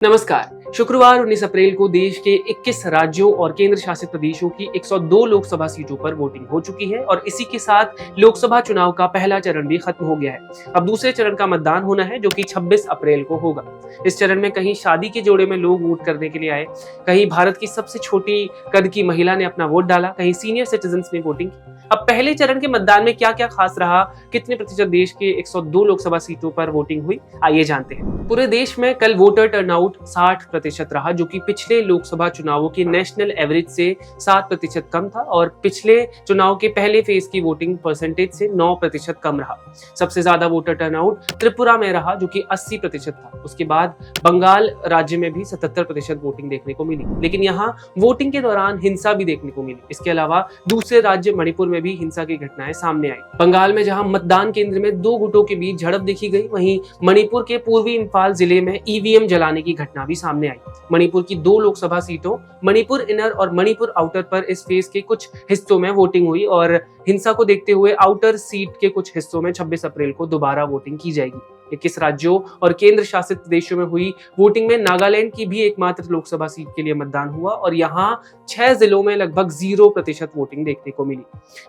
नमस्कार। शुक्रवार 19 अप्रैल को देश के 21 राज्यों और केंद्र शासित प्रदेशों की 102 लोकसभा सीटों पर वोटिंग हो चुकी है और इसी के साथ लोकसभा चुनाव का पहला चरण भी खत्म हो गया है। अब दूसरे चरण का मतदान होना है जो कि 26 अप्रैल को होगा। इस चरण में कहीं शादी के जोड़े में लोग वोट करने के लिए आए, कहीं भारत की सबसे छोटी कद की महिला ने अपना वोट डाला, कहीं सीनियर सिटीजन्स ने वोटिंग की। अब पहले चरण के मतदान में क्या क्या खास रहा, कितने प्रतिशत देश के 102 लोकसभा सीटों पर वोटिंग हुई, आइए जानते हैं। पूरे देश में कल वोटर टर्नआउट 60% रहा, जो कि पिछले लोकसभा चुनावों के नेशनल एवरेज से 7% कम था और पिछले चुनाव के पहले फेज की वोटिंग परसेंटेज से 9% कम रहा। सबसे ज्यादा वोटर टर्नआउट त्रिपुरा में रहा जो कि 80% था। उसके बाद बंगाल राज्य में भी 77% वोटिंग देखने को मिली, लेकिन यहाँ वोटिंग के दौरान हिंसा भी देखने को मिली। इसके अलावा दूसरे राज्य मणिपुर में भी हिंसा की घटनाएं सामने आई। बंगाल में जहां मतदान केंद्र में दो गुटों के बीच झड़प देखी गई, वहीं मणिपुर के पूर्वी इंफाल जिले में ईवीएम जलाने की घटना भी सामने आई। मणिपुर की 2 लोकसभा सीटों मणिपुर इनर और मणिपुर आउटर पर इस फेज के कुछ हिस्सों में वोटिंग हुई और हिंसा को देखते हुए आउटर सीट के कुछ हिस्सों में 26 अप्रैल को दोबारा वोटिंग की जाएगी। 21 राज्यों और केंद्र शासित प्रदेशों में हुई वोटिंग में नागालैंड की भी एकमात्र लोकसभा सीट के लिए मतदान हुआ और यहाँ 6 जिलों में लगभग 0% वोटिंग देखने को मिली।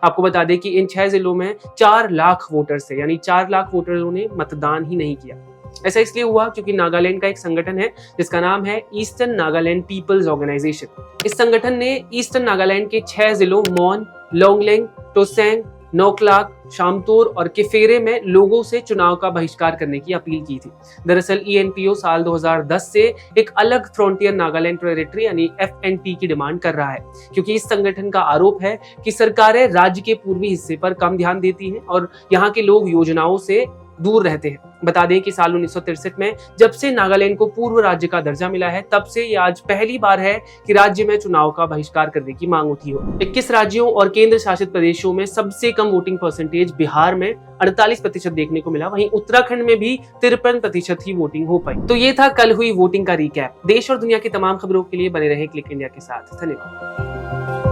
आपको बता दें कि इन 6 जिलों में 4 लाख वोटर्स थे, यानी 4 लाख वोटरों ने मतदान ही नहीं किया। ऐसा इसलिए हुआ क्योंकि नागालैंड का एक संगठन है जिसका नाम है ईस्टर्न नागालैंड पीपल्स ऑर्गेनाइजेशन। इस संगठन ने ईस्टर्न नागालैंड के 6 जिलों मॉन, लोंगलेंग, टोसेंग, नोकलाक, शामतोर और केफेरे में लोगों से चुनाव का बहिष्कार करने की अपील की थी। दरअसल ईएनपीओ साल 2010 से एक अलग फ्रंटियर नागालैंड टेरिटरी यानी एफएनटी की डिमांड कर रहा है, क्योंकि इस संगठन का आरोप है कि सरकारें राज्य के पूर्वी हिस्से पर कम ध्यान देती हैं और यहाँ के लोग योजनाओं से दूर रहते हैं। बता दें कि साल 1963 में जब से नागालैंड को पूर्व राज्य का दर्जा मिला है, तब से ये आज पहली बार है कि राज्य में चुनाव का बहिष्कार करने की मांग उठी हो। 21 राज्यों और केंद्र शासित प्रदेशों में सबसे कम वोटिंग परसेंटेज बिहार में 48% देखने को मिला, वहीं उत्तराखंड में भी 53% ही वोटिंग हो पाई। तो ये था कल हुई वोटिंग का रिकैप। देश और दुनिया की तमाम खबरों के लिए बने रहे क्लिक इंडिया के साथ। धन्यवाद।